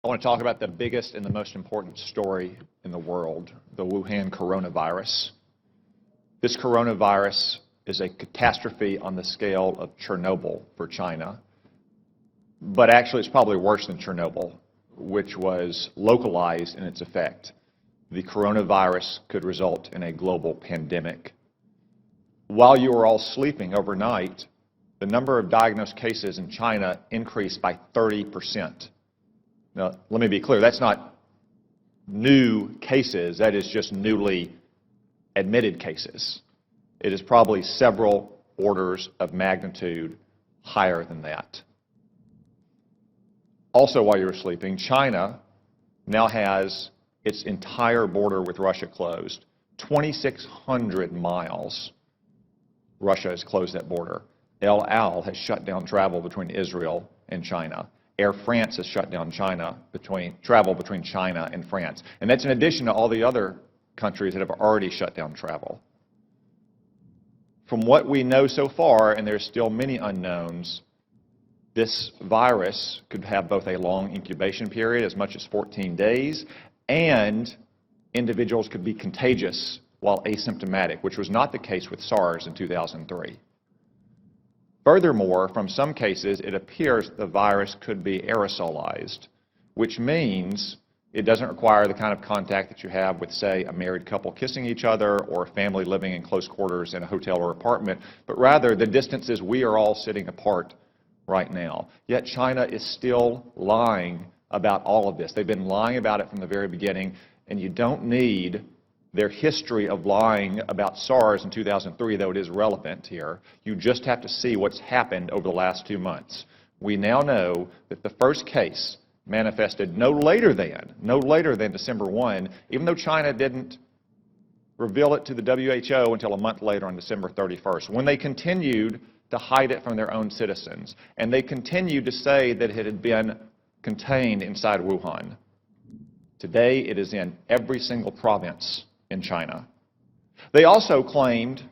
I want to talk about the biggest and the most important story in the world, the Wuhan coronavirus. This coronavirus is a catastrophe on the scale of Chernobyl for China, but actually it's probably worse than Chernobyl, which was localized in its effect. The coronavirus could result in a global pandemic. While you were all sleeping overnight, the number of diagnosed cases in China increased by 30%. Now, let me be clear, that's not new cases, that is just newly admitted cases. It is probably several orders of magnitude higher than that. Also, while you were sleeping, China now has its entire border with Russia closed. 2,600 miles, Russia has closed that border. El Al has shut down travel between Israel and China. Air France has shut down travel between China and France. And that's in addition to all the other countries that have already shut down travel. From what we know so far, and there's still many unknowns, this virus could have both a long incubation period, as much as 14 days, and individuals could be contagious while asymptomatic, which was not the case with SARS in 2003. Furthermore, from some cases, it appears the virus could be aerosolized, which means it doesn't require the kind of contact that you have with, say, a married couple kissing each other or a family living in close quarters in a hotel or apartment, but rather the distances we are all sitting apart right now. Yet China is still lying about all of this. They've been lying about it from the very beginning, and you don't need their history of lying about SARS in 2003, though it is relevant here. You just have to see what's happened over the last 2 months. We now know that the first case manifested no later than December 1, even though China didn't reveal it to the WHO until a month later on December 31st, when they continued to hide it from their own citizens. And they continued to say that it had been contained inside Wuhan. Today, it is in every single province in China. They also claimed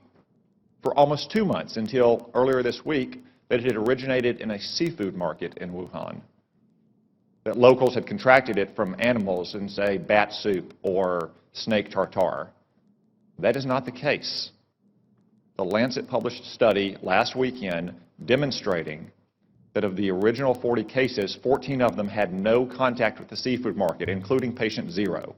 for almost 2 months, until earlier this week, that it had originated in a seafood market in Wuhan, that locals had contracted it from animals in, say, bat soup or snake tartare. That is not the case. The Lancet published a study last weekend demonstrating that of the original 40 cases, 14 of them had no contact with the seafood market, including patient 0.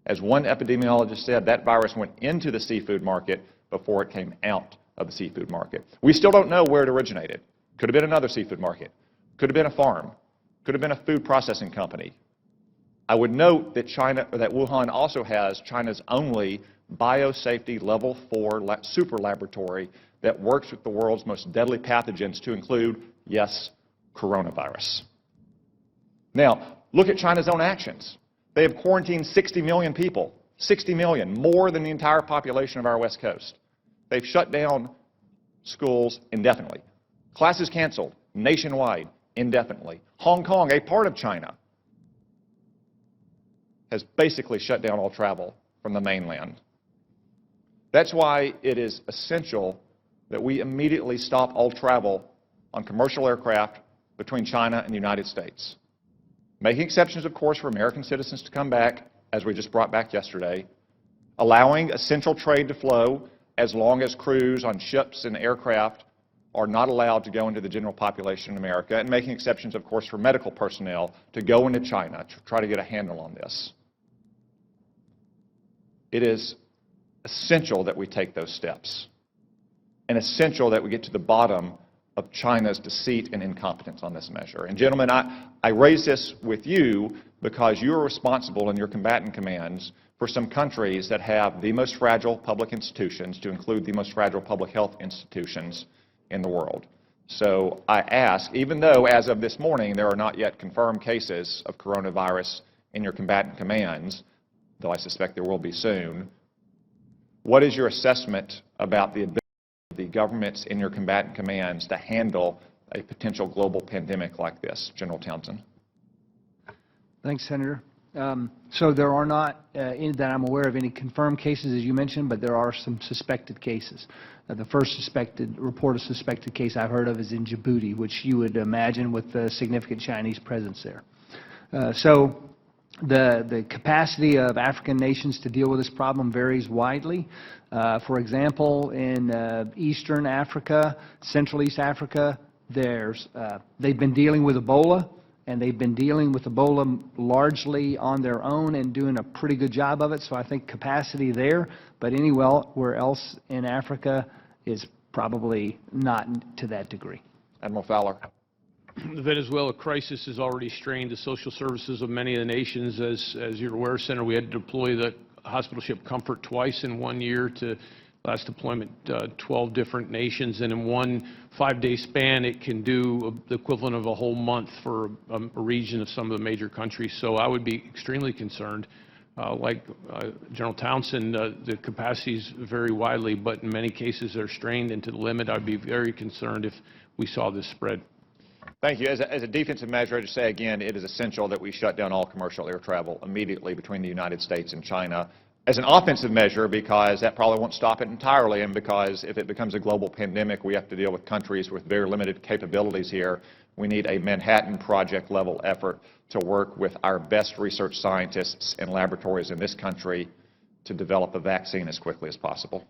As one epidemiologist said, that virus went into the seafood market before it came out of the seafood market. We still don't know where it originated. Could have been another seafood market. Could have been a farm. Could have been a food processing company. I would note that Wuhan also has China's only biosafety level 4 super laboratory that works with the world's most deadly pathogens, to include, yes, coronavirus. Now, look at China's own actions. They have quarantined 60 million people, 60 million, more than the entire population of our West Coast. They've shut down schools indefinitely. Classes canceled nationwide indefinitely. Hong Kong, a part of China, has basically shut down all travel from the mainland. That's why it is essential that we immediately stop all travel on commercial aircraft between China and the United States. Making exceptions, of course, for American citizens to come back, as we just brought back yesterday, allowing essential trade to flow as long as crews on ships and aircraft are not allowed to go into the general population in America, and making exceptions, of course, for medical personnel to go into China to try to get a handle on this. It is essential that we take those steps, and essential that we get to the bottom of China's deceit and incompetence on this measure. And gentlemen, I raise this with you because you are responsible in your combatant commands for some countries that have the most fragile public institutions, to include the most fragile public health institutions in the world. So I ask, even though as of this morning there are not yet confirmed cases of coronavirus in your combatant commands, though I suspect there will be soon, what is your assessment about the ability of the governments in your combatant commands to handle a potential global pandemic like this? General Townsend. Thanks, Senator. So there are not, that I'm aware of, any confirmed cases, as you mentioned, but there are some suspected cases. The first report of suspected case I've heard of is in Djibouti, which you would imagine with the significant Chinese presence there. So the capacity of African nations to deal with this problem varies widely. For example, in Eastern Africa, Central East Africa, they've been dealing with Ebola, and they've been dealing with Ebola largely on their own and doing a pretty good job of it, so I think capacity there, but anywhere else in Africa is probably not to that degree. Admiral Fowler. The Venezuela crisis has already strained the social services of many of the nations. As you're aware, Senator, we had to deploy the hospital ship Comfort twice in 1 year to last deployment 12 different nations, and in one 5-day span it can do the equivalent of a whole month for a region of some of the major countries. So I would be extremely concerned. Like General Townsend, the capacities vary widely, but in many cases they're strained into the limit. I'd be very concerned if we saw this spread. Thank you. As a defensive measure, I just say again, it is essential that we shut down all commercial air travel immediately between the United States and China. As an offensive measure, because that probably won't stop it entirely, and because if it becomes a global pandemic, we have to deal with countries with very limited capabilities here. We need a Manhattan Project level effort to work with our best research scientists and laboratories in this country to develop a vaccine as quickly as possible.